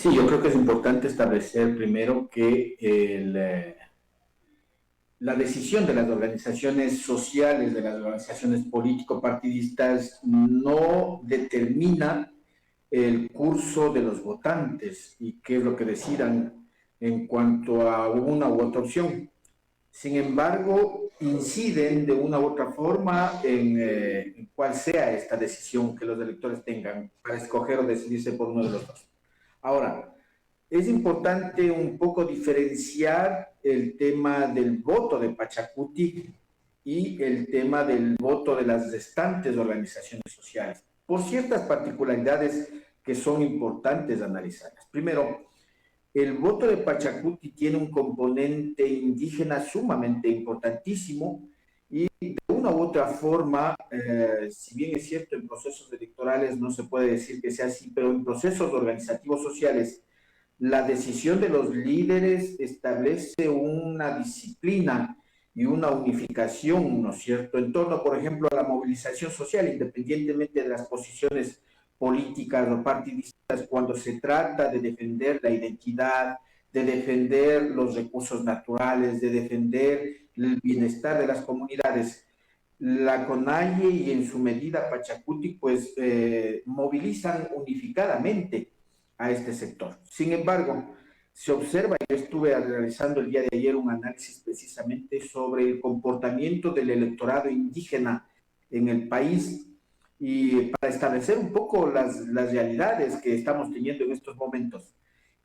Sí, yo creo que es importante establecer primero que la decisión de las organizaciones sociales, de las organizaciones político-partidistas, no determina el curso de los votantes y qué es lo que decidan en cuanto a una u otra opción. Sin embargo, inciden de una u otra forma en cuál sea esta decisión que los electores tengan para escoger o decidirse por uno de los dos. Ahora, es importante un poco diferenciar el tema del voto de Pachacuti y el tema del voto de las restantes organizaciones sociales, por ciertas particularidades que son importantes analizarlas. Primero, el voto de Pachacuti tiene un componente indígena sumamente importantísimo y de una u otra forma, si bien es cierto, en procesos electorales no se puede decir que sea así, pero en procesos organizativos sociales, la decisión de los líderes establece una disciplina y una unificación, ¿no es cierto?, en torno, por ejemplo, a la movilización social, independientemente de las posiciones políticas o partidistas, cuando se trata de defender la identidad, de defender los recursos naturales, de defender el bienestar de las comunidades. La CONAIE y en su medida Pachacuti, pues movilizan unificadamente a este sector. Sin embargo, se observa, yo estuve realizando el día de ayer un análisis precisamente sobre el comportamiento del electorado indígena en el país y para establecer un poco las realidades que estamos teniendo en estos momentos.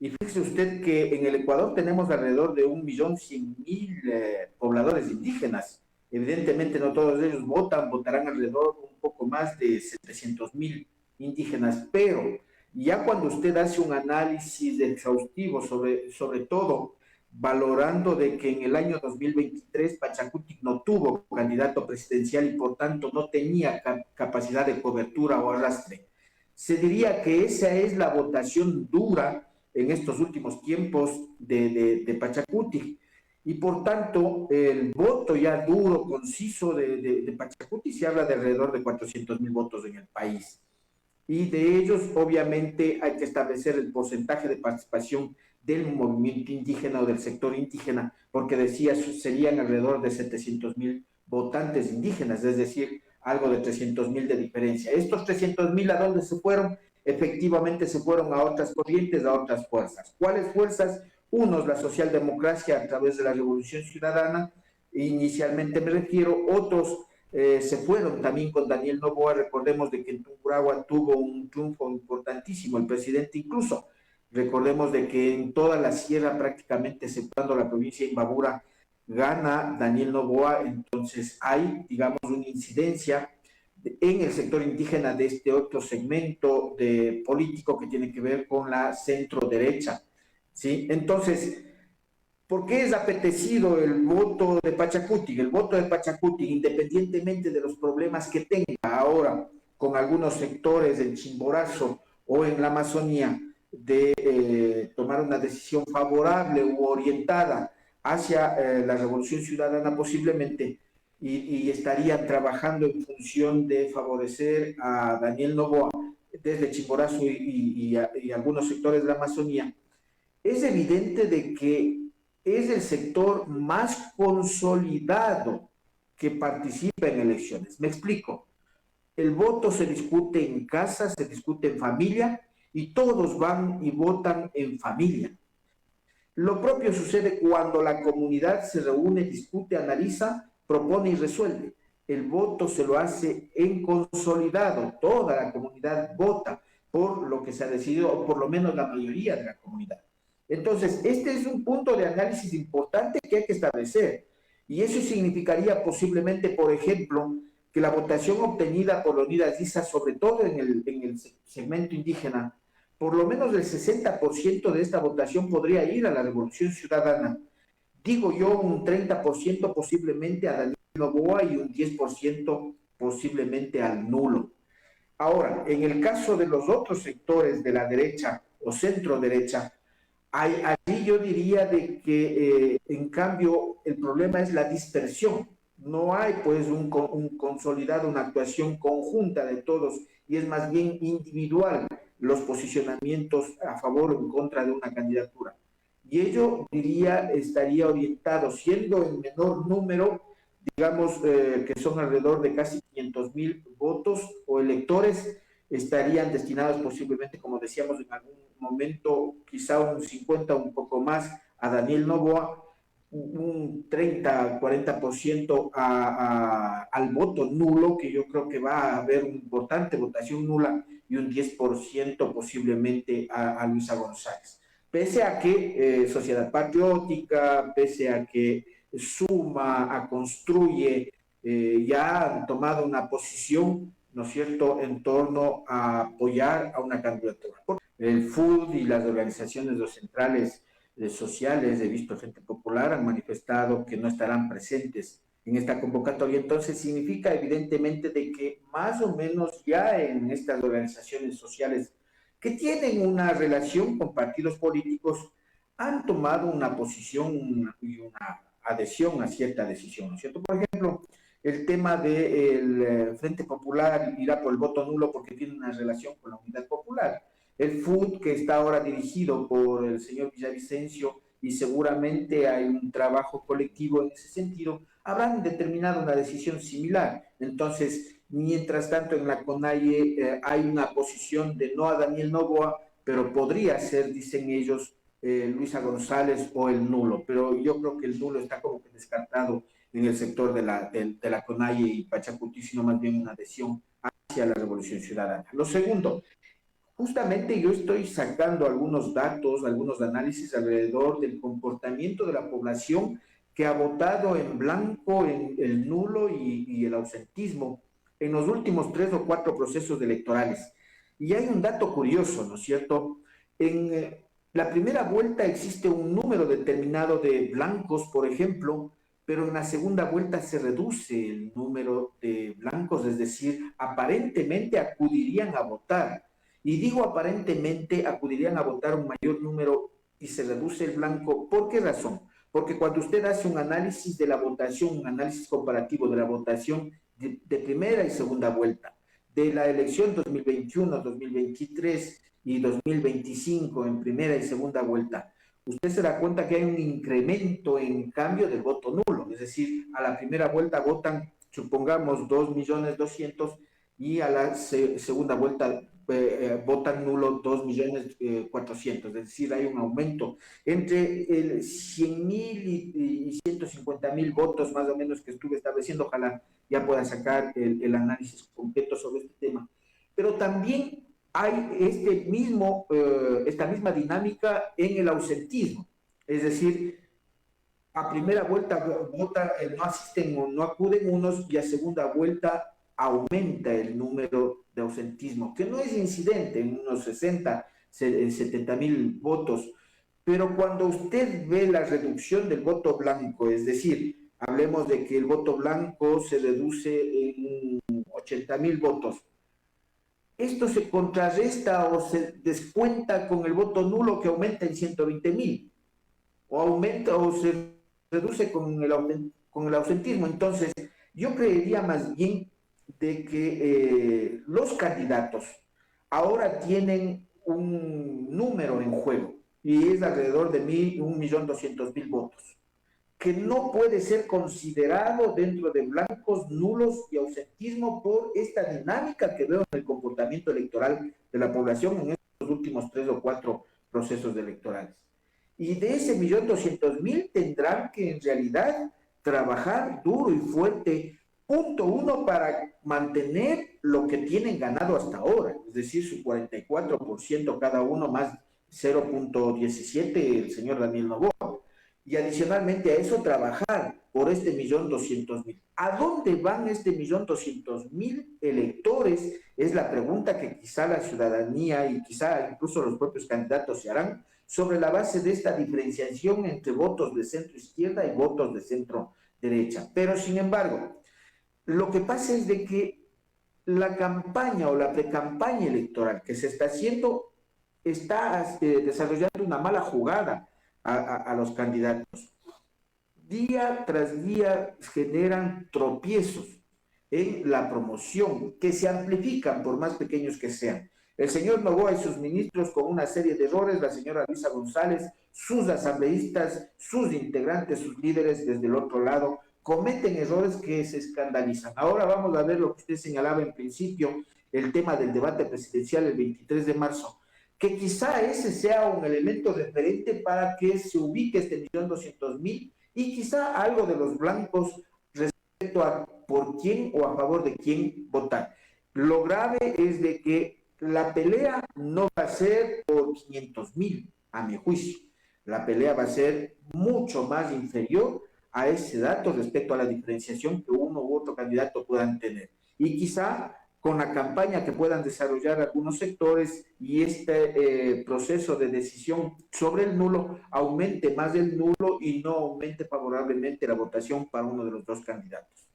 Y fíjese usted que en el Ecuador tenemos alrededor de 1.100.000 pobladores indígenas. Evidentemente no todos ellos votarán alrededor un poco más de 700.000 indígenas, pero ya cuando usted hace un análisis exhaustivo sobre todo, valorando de que en el año 2023 Pachacutic no tuvo candidato presidencial y por tanto no tenía capacidad de cobertura o arrastre, se diría que esa es la votación dura en estos últimos tiempos de Pachacutic. Y por tanto, el voto ya duro, conciso de Pachacutic se habla de alrededor de 400.000 votos en el país y de ellos obviamente hay que establecer el porcentaje de participación del movimiento indígena o del sector indígena, porque decía serían alrededor de 700.000 votantes indígenas, es decir, algo de 300.000 de diferencia. Estos 300.000 ¿a dónde se fueron? Efectivamente se fueron a otras corrientes, a otras fuerzas. ¿Cuáles fuerzas? Unos, la socialdemocracia a través de la Revolución Ciudadana, inicialmente me refiero, otros se fueron también con Daniel Noboa. Recordemos de que en Tungurahua tuvo un triunfo importantísimo el presidente, incluso recordemos de que en toda la sierra, prácticamente exceptuando la provincia de Imbabura, gana Daniel Noboa. Entonces hay, digamos, una incidencia en el sector indígena de este otro segmento de político que tiene que ver con la centro derecha, ¿sí? Entonces, ¿por qué es apetecido el voto de Pachacuti? El voto de Pachacuti, independientemente de los problemas que tenga ahora con algunos sectores del Chimborazo o en la Amazonía, de tomar una decisión favorable u orientada hacia la Revolución Ciudadana posiblemente, y estarían trabajando en función de favorecer a Daniel Noboa desde Chimborazo y algunos sectores de la Amazonía, es evidente de que es el sector más consolidado que participa en elecciones. Me explico. El voto se discute en casa, se discute en familia y todos van y votan en familia. Lo propio sucede cuando la comunidad se reúne, discute, analiza, propone y resuelve. El voto se lo hace en consolidado. Toda la comunidad vota por lo que se ha decidido, o por lo menos la mayoría de la comunidad. Entonces, este es un punto de análisis importante que hay que establecer. Y eso significaría posiblemente, por ejemplo, que la votación obtenida por Leonidas Issa, sobre todo en el segmento indígena, por lo menos el 60% de esta votación podría ir a la Revolución Ciudadana. Digo yo, un 30% posiblemente a Daniel Noboa y un 10% posiblemente al nulo. Ahora, en el caso de los otros sectores de la derecha o centro derecha, allí yo diría de que en cambio el problema es la dispersión. No hay pues un consolidado, una actuación conjunta de todos y es más bien individual los posicionamientos a favor o en contra de una candidatura. Y ello, diría, estaría orientado, siendo en menor número, digamos que son alrededor de casi 500,000 votos o electores, estarían destinados posiblemente, como decíamos en algún momento, quizá un 50, un poco más, a Daniel Noboa, un 30-40% al voto nulo, que yo creo que va a haber una importante votación nula, y un 10% posiblemente a Luisa González. Pese a que Sociedad Patriótica, pese a que suma, a construye, ya han tomado una posición, ¿no es cierto?, en torno a apoyar a una candidatura. El FUD y las organizaciones centrales sociales de Visto Frente Popular han manifestado que no estarán presentes en esta convocatoria. Entonces significa evidentemente de que más o menos ya en estas organizaciones sociales que tienen una relación con partidos políticos han tomado una posición y una adhesión a cierta decisión, ¿no es cierto? Por ejemplo, el tema del Frente Popular irá por el voto nulo porque tiene una relación con la Unidad Popular. El FUD, que está ahora dirigido por el señor Villavicencio, y seguramente hay un trabajo colectivo en ese sentido, habrán determinado una decisión similar. Entonces, mientras tanto, en la CONAIE hay una posición de no a Daniel Noboa, pero podría ser, dicen ellos, Luisa González o el nulo, pero yo creo que el nulo está como que descartado en el sector de la CONAIE y Pachacuti, sino más bien una adhesión hacia la Revolución Ciudadana. Lo segundo, justamente yo estoy sacando algunos datos, algunos análisis alrededor del comportamiento de la población que ha votado en blanco, en el nulo y el ausentismo en los últimos 3 o 4 procesos electorales. Y hay un dato curioso, ¿no es cierto? En la primera vuelta existe un número determinado de blancos, por ejemplo, pero en la segunda vuelta se reduce el número de blancos, es decir, aparentemente acudirían a votar. Y digo aparentemente acudirían a votar un mayor número y se reduce el blanco. ¿Por qué razón? Porque cuando usted hace un análisis de la votación, un análisis comparativo de la votación de primera y segunda vuelta, de la elección 2021, 2023 y 2025 en primera y segunda vuelta, usted se da cuenta que hay un incremento en cambio del voto nulo. Es decir, a la primera vuelta votan, supongamos, 2.200.000 y a la segunda vuelta votan nulo 2.400.000, es decir, hay un aumento entre el 100.000 y 150.000 votos más o menos que estuve estableciendo. Ojalá ya pueda sacar el análisis completo sobre este tema. Pero también hay esta misma dinámica en el ausentismo, es decir, a primera vuelta no asisten o no acuden unos, y a segunda vuelta aumenta el número de ausentismo, que no es incidente, en unos 70.000 votos, pero cuando usted ve la reducción del voto blanco, es decir, hablemos de que el voto blanco se reduce en 80.000 votos, esto se contrarresta o se descuenta con el voto nulo que aumenta en 120.000, o aumenta o se reduce con el ausentismo. Entonces, yo creería más bien de que los candidatos ahora tienen un número en juego y es alrededor de 1.200.000 votos, que no puede ser considerado dentro de blancos, nulos y ausentismo por esta dinámica que veo en el comportamiento electoral de la población en estos últimos 3 o 4 procesos electorales. Y de ese 1.200.000 tendrán que en realidad trabajar duro y fuerte, punto uno, para mantener lo que tienen ganado hasta ahora, es decir, su 44% cada uno, más 0.17 el señor Daniel Noboa. Y adicionalmente a eso, trabajar por este 1.200.000. ¿A dónde van este 1.200.000 electores? Es la pregunta que quizá la ciudadanía y quizá incluso los propios candidatos se harán, sobre la base de esta diferenciación entre votos de centro izquierda y votos de centro derecha. Pero sin embargo, lo que pasa es de que la campaña o la precampaña electoral que se está haciendo está desarrollando una mala jugada a los candidatos. Día tras día generan tropiezos en la promoción que se amplifican por más pequeños que sean. El señor Noboa y sus ministros con una serie de errores, la señora Luisa González, sus asambleístas, sus integrantes, sus líderes desde el otro lado, cometen errores que se escandalizan. Ahora vamos a ver lo que usted señalaba en principio, el tema del debate presidencial el 23 de marzo, que quizá ese sea un elemento referente para que se ubique este 1.200.000 y quizá algo de los blancos respecto a por quién o a favor de quién votar. Lo grave es de que la pelea no va a ser por 500.000, a mi juicio. La pelea va a ser mucho más inferior a ese dato respecto a la diferenciación que uno u otro candidato puedan tener. Y quizá con la campaña que puedan desarrollar algunos sectores y este proceso de decisión sobre el nulo aumente más el nulo y no aumente favorablemente la votación para uno de los dos candidatos.